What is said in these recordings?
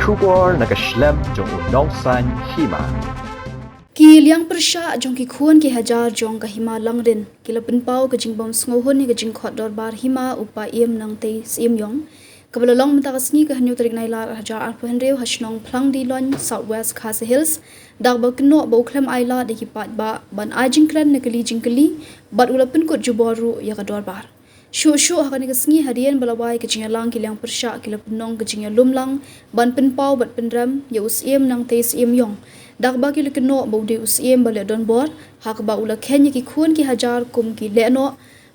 Shubor nakaslem jong unong san hima. Ki liang persha jong ki khuan ki hajar jong ka hima langrin ki lapin pau ka jingbom sngohon ni ka jing khot dor bar hima upa iem nang te sim yong kabala long mata kasni ka hanyu tarik nai lar hajar ar phenreu hashnong phlang di lon southwest khase hills dag ba kno ba ukhlem aila de ki pat ba ban ajing kran ne kali jingkali bat ulapin ko juboru ya ka dor bar shu hakani kasni harian balawai ka jingalang ki liang persha ki lapin nong ka jinga lumlang ban pin pau bat pinram ya us iem nang te sim yong dak bagi le keno baude usiem bale don bor hak ba ula khenya ki khun ki hajar kum ki leno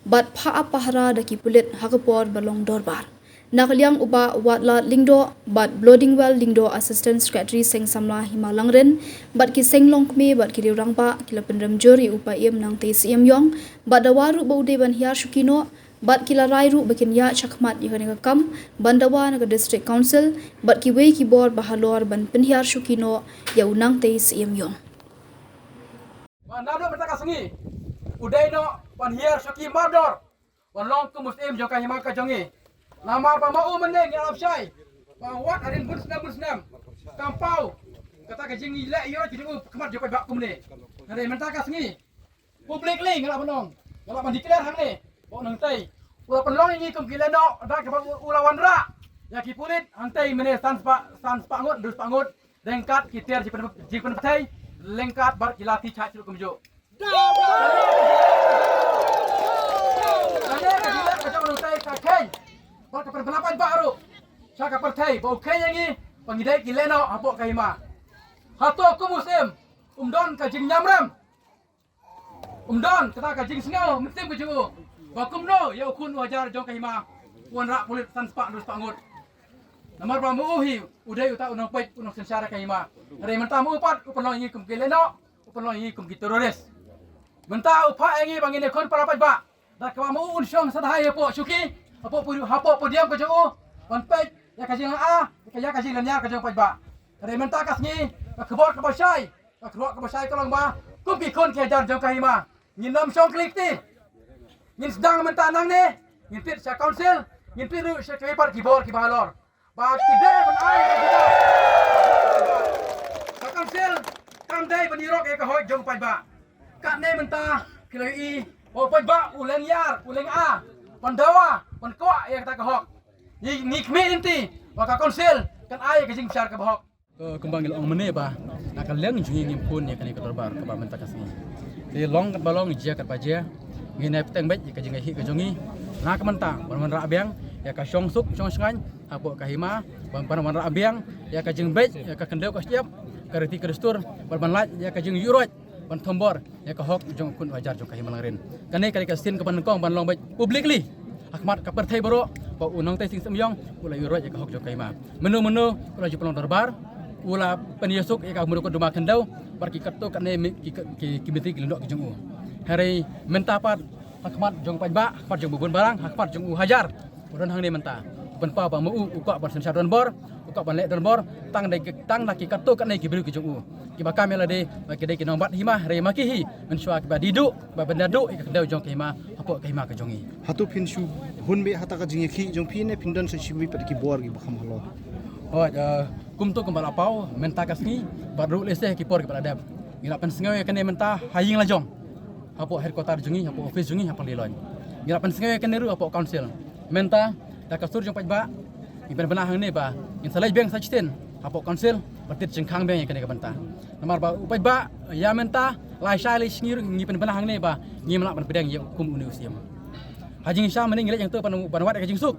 bat pha apahara da ki pulet hak por balong dorbar nakliang uba watla lingdo bat blooding well lingdo assistant secretary seng samla himalangren bat ki senglong kme bat ki rangpa ki lapendram jori upa em nang te sim yong bat dawaru baude ban hiar shukino bat kila rairu bakin ya chakmat yakani ka kam bandawa na district council bat ki wei ki bor bahalor ban penhiar shukino ya unang te sim yong Nado bertaka sengi udai no penhiar shuki mardor walong ku muslim joka himaka jongi nama pa mau meneng ya lapsai pa wat arin bursnam kampau kata ka jingi le yo ki du kemat joka bak kumne hari mentaka sengi public link ngala penong ngala ban declare hang ni bo nang tai ula penlong ini kum kileno da ka ulawan ra ya ki pulit hang tai mene sans pa ngot dus pa ngot dengkat ki ter ji pen tai lengkat bar kilati cha chulu kumjo Kaya kadila ka jong tai ka kai bar ka perlapan baru sa ka pertai bo kai yangi pangidai kileno apo kaima hato ku muslim umdon ka jing nyamram umdon kata ka jing sngau muslim ku ju bakumno ya ukun wajar jong kaima wan ra pulit san spa dus pangut nomor ba muhi udai uta unang pait unang sensara kaima re mentamu upat upalong ini kum kileno upalong ini kum teroris menta upa ingi bangine kon para ba da ka mu un syong sadhai po syuki hapo podiam ka ju wan pait ya ka jing a ya ka jing lanya ka jong ba re menta kasni ka kebor ka basai kolong ba kum ki kon ke jar jong kaima nginom syong klikti ngin sedang mentanang ni ngin sa council ngin piru sa kepar kibor kibalor ba kide ban ai kita sa council kam dai ban irok e ka hoi jong pai ba ka ne menta kilai o pai ba uleng yar uleng a pandawa pan ko e ka ka hok ni kme inti ba ka council kan ai ka jing syar ka bahok kembang ilong mene ba nakal leng jungi ngim pun ya kan ka dorbar ka ba menta kasni de long balong jia ka paje ngine peteng bet ka jingai hi ka jongi na ka menta ban ra abiang ya ka syong suk syong sngan apo ka hima ban ra abiang ya ka jing bet ya ka kendeu ka stiap ka reti ka destur ban lat ya ka jing yurot ban thombor ya ka hok jong kun wajar jong ka hima langrin kane ka sin ka ban kong ban long bet publicly akmat ka perthai baro ba unang tai sing semyong ula yurot ya ka hok jong ka hima menu ula jupelong darbar ula penyesuk ya ka muru ko duma kendau bar ki katto kane ki mitri ki lendok ki jong hari menta pat hakmat jong pajba hakmat jong bubun barang hakmat jong hajar udon hang ni menta penpa ba mu uka ban sensar don bor uka ban lek don bor tang laki katto kan ki biru ki jong ki bakam mela de ki de ki nombat hima re maki hi mensua ki ba didu ba bendadu ki kendau jong ki hima apo ki hima ka jongi hatu pin shu hun be hata ka jingi khi jong pin ne pindan se shiwi pat ki bor ki bakham halo kum tu kembal apau menta kasni baru leseh ki por ki pada ngila pen sengau ya kene menta haying lajong apo headquarter jungi apo office jungi apo lilon ngira pen sengau kan neru apo council menta da kasur jong pajba iban benah hang ne ba in salai beng sajten apo council partit jengkhang beng kan ka benta nomor ba pajba ya menta lai shai ngir ngi pen benah hang ne ba ngi melak pen pedang ya kum uni usiam hajing sha mening ngile yang tu pan wat ka jing suk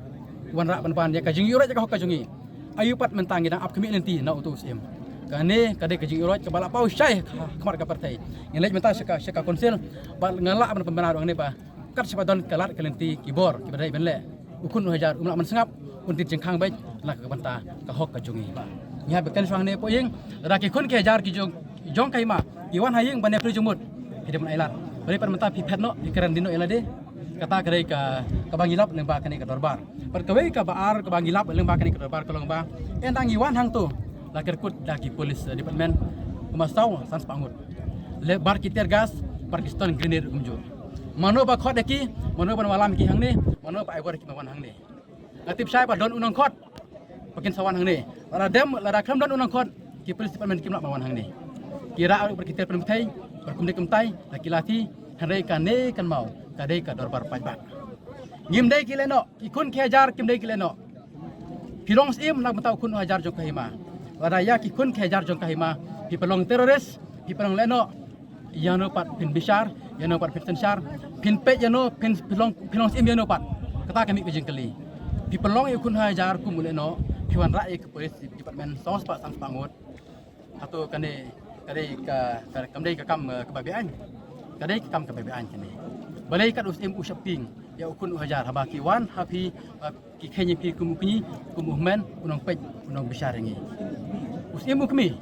wan ra pan ya ka jing yurat ka hok ka jungi ayu pat menta ngi ap kemi nanti na utu usiam kane kade kajing urut ke balap pau syai kemar ke partai ngelej menta syaka konsil bal ngalak ban pembenar ang ne ba kat sepadon kalat kelenti kibor ki badai benle ukun hajar umlak man sengap untit jengkhang baik nak ke benta ka hok ka jungi nya beken swang ne poying raki kun ke hajar ki jong kaima iwan haying bane pri jumut hidep ailat bari par menta pipet no ikeran dino elade kata kare ka bangilap lembah kane ka dorbar par kawai ka baar ka bangilap lembah kane ka dorbar kolong ba endang iwan hang tu lakir kut lagi polis departemen Kumasau sans pangut lebar kiter gas Pakistan grenade umjo mano ba khot deki mano ban malam ki hang ni mano ba ibor ki mawan hang ni atip sai ba don unang khot pakin sawan hang ni Lara dem lara kram dan unang khot ki polis department kim nak mawan hang ni. Kira aru berkitar permutai berkumdai kumtai laki laki hanrei kan ne kan mau kadai ka dorbar pajak. Ngim dai kileno ikun ki hajar kim dai kileno. Pirong sim nak betau kun hajar jong kahima. Lara ya ki kun ki hajar jong kahima pi pelong teroris pi pelong leno yano pat pin bishar yano pat pin sensar pin pe yano pin pilong sim yano pat kata kami ke jengkeli pi pelong ikun hajar ku muleno piwan rai ke polis department sos pak sang pangut atau kane kamdai ka kam kebabian kadai ka kam kebabian kene balai kat usim usaping ya ukun hajar habaki wan hapi ki khenyi pi kumuhmen unong pej unong bishar ngi usim kami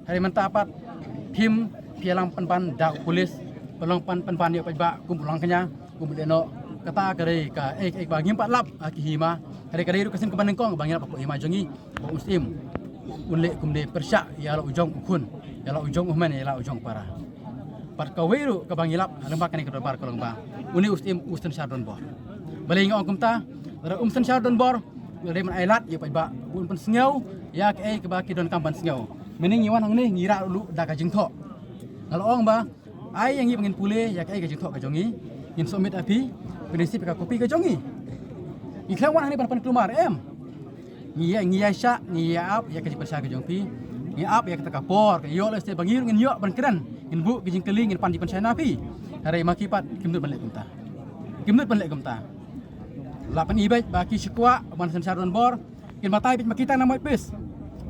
hari mentapat pim pialang pan dak polis pelong pan dia pajak kumpulang kenya kumuleno kata kare ka bagi 4 lap ki hima kare ru kasin ke Bandengkong bagi apa hima jongi usim unle kumde persyak ya la ujong ukun ya la ujong uhmen ya la ujong para pat kawiru ke bangilap lembak kani ke dorbar kolong ba uni usten syardon bor balai ngong kumta ra usten syardon bor dari man ailat ya pajak un pen sengau ya ke baki don kampan sengau mening iwan hang ni ngira lu dak ka jengthok kalau orang ba ai yang ingin pulih ya ke jengthok ka jongi in somit api prinsip ka kopi ka jongi iklan wan ni pan keluar ngia syak ngia ap ya ke persya ka jongpi ngia ap ya ke kapor ke yo le se bangir ngin yo ban keren ngin bu ke jengkeling ngin pan di pensya napi hari maki pat kimdut ban lek kumta lapan ibet baki syukwa ban sensar bor kin matai pit makita na moi pis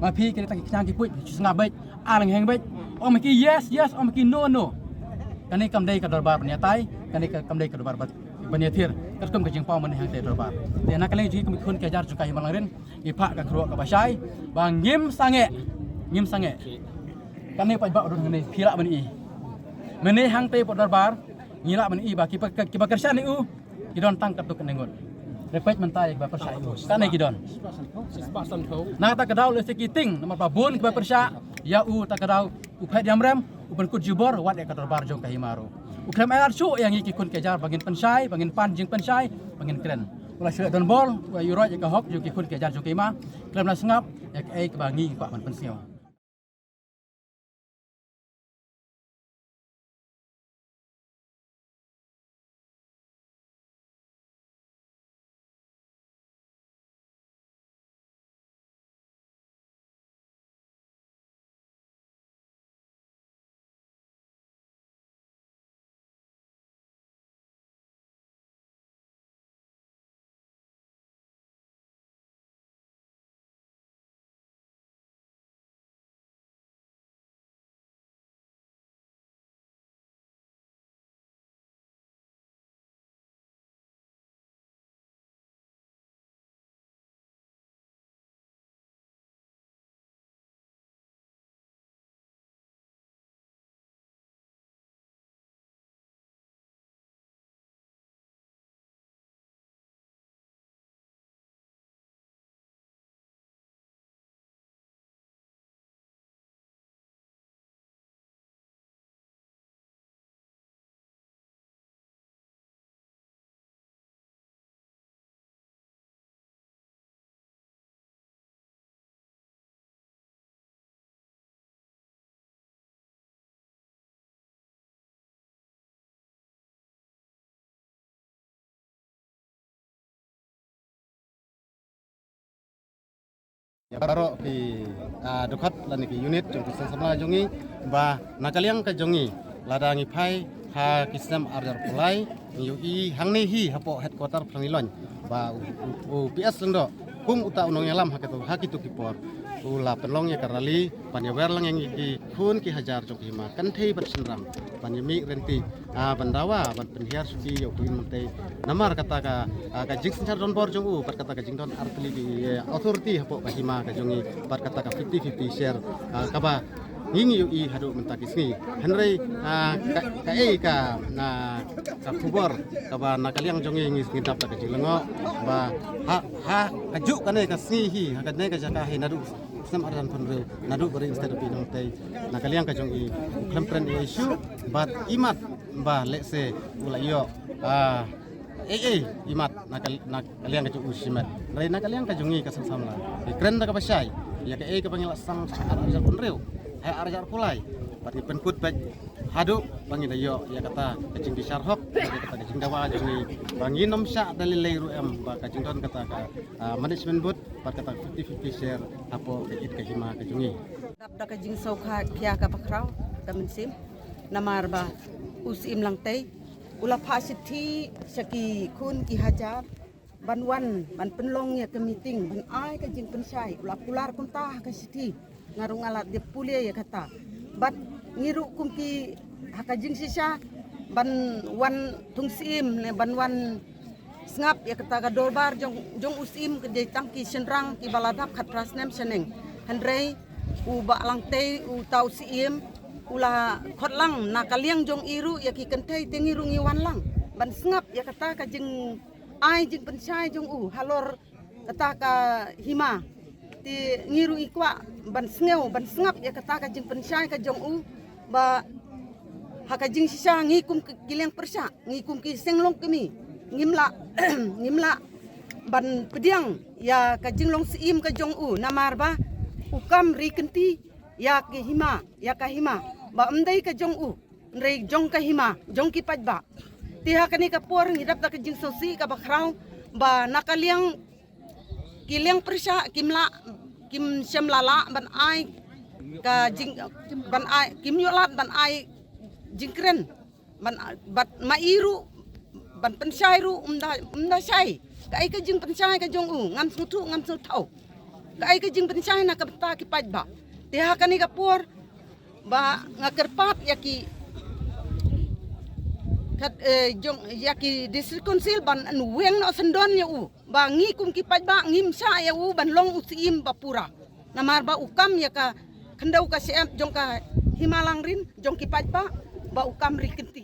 mapi kita tangi kyang ki put sengah baik alang heng baik om maki yes om maki no kani kamdai ka dorbar penyatai kani kamdai ka dorbar banyatir kertum ke jengpau men hang te dorbar te nak kaleng ji kun ke jar jukai malangren ipak ka kruak ka basai bang ngim sange kani pa ba odon ni phira bani meni hang te pot dorbar ngila bani ba ki kerja ni kidon tang katu kenengon repet mentai ba persya kani kidon nak ta kadau le sekiting nomor babun ke persya ya ta kadau uphet jamrem upan kut jubor wat ya ka dorbar jong kahimaru ukram air su yang iki kun kejar bangin pensai bangin pan jing pensai bangin keren ulah sila don bol wa yuro ya ka hok jong kun kejar jong kema kram na sengap ya ke bangi pak man pensiau ya baro ki dokhat lani ki unit jong kisam samla jongi ba nakaliang ka jongi ladangi phai ha kisam arjar pulai yu i hangni hi hapo headquarter pranilon ba PS lendo kum uta unong yalam hakitu kipor ula penlong ya karali panyawer lang yang ki kun ki hajar jong hima kan thei bat senram panyami renti bandawa ban penhiar suki yo kuin mate namar kata ka jing senjar don bor jong pat kata ka jing don artli ki authority hapo ka hima ka jongi pat kata ka 50-50 share kaba ngingi yu i hadu mentakisni henrei ka kubor kaba nakaliang jongi ngis ngidap ka jilengo ba ha kaju kane ka sni hi hakane ka jaka he nadu sam aran panru nadu bari instead of pinong tay nakaliang ka jongi klempren issue bat imat ba lese ulayo imat nakaliang ka jongi usimat rai nakaliang ka jongi ka samsamla kren ka basai ya ke ke pangil sang arjar penreu hai arjar pulai pat ni penkut baj hadu bangin ayo ya kata kacing di syarhok ya kata kacing dawa jengi bangin nom sya dalilai ruam ba kacing don kata ka management board pat kata 50-50 share apo ke hima ke jungi dap da kajing sau kha kya ka bakrau kamen sim namar ba usim lang tei ula phasithi saki khun ki hajar banwan ban penlong ya ke meeting ban ai kajing pensai ula pular kunta ka sithi ngarung alat de pule ya kata bat ngiru kum ki hakajing sisa ban wan tungsim ne ban wan ngap ya kata ka dolbar jong usim ke de tangki senrang ki baladap khat prasnem seneng handrei u ba lang tei u tau sim ula khotlang nakaliang jong iru ya ki kentei tengiru ngiwan lang ban ngap ya kata ka jing ai jing pensai jong u halor kata ka hima ti ngiru ikwa ban sneu ban ngap ya kata ka jing pensai ka jong u ba hakajing sisa ngikum kiliang persa ngikum ki senglong kemi ngimla ngimla ban pediang ya kajing long siim ka jong u namar ba ukam rikenti ya ke hima ya ka hima ba amdai ka jong u rei jong ka hima jong ki pajba tiha kani ka por ngidap ta kajing sosi ka bakrau ba nakaliang kiliang persa kimla kim semlala ban ai ka jing ban ai kim yolat ban ai jingkren ban bat mairu ban pensai ru umda sai kai ka jing pensai ka jong u ngam sutu ngam su thau kai ka jing pensai na ka ta ki paj ba tiha kani ka por ba ngakerpat yaki kat jong yaki district council ban weng no sendon ya u ba ngi kum ki paj ba ngim sa ya u ban long usim ba pura namar ba ukam ya ka kendau ka sem jong ka himalang rin jong ki paj ba ukam rikenti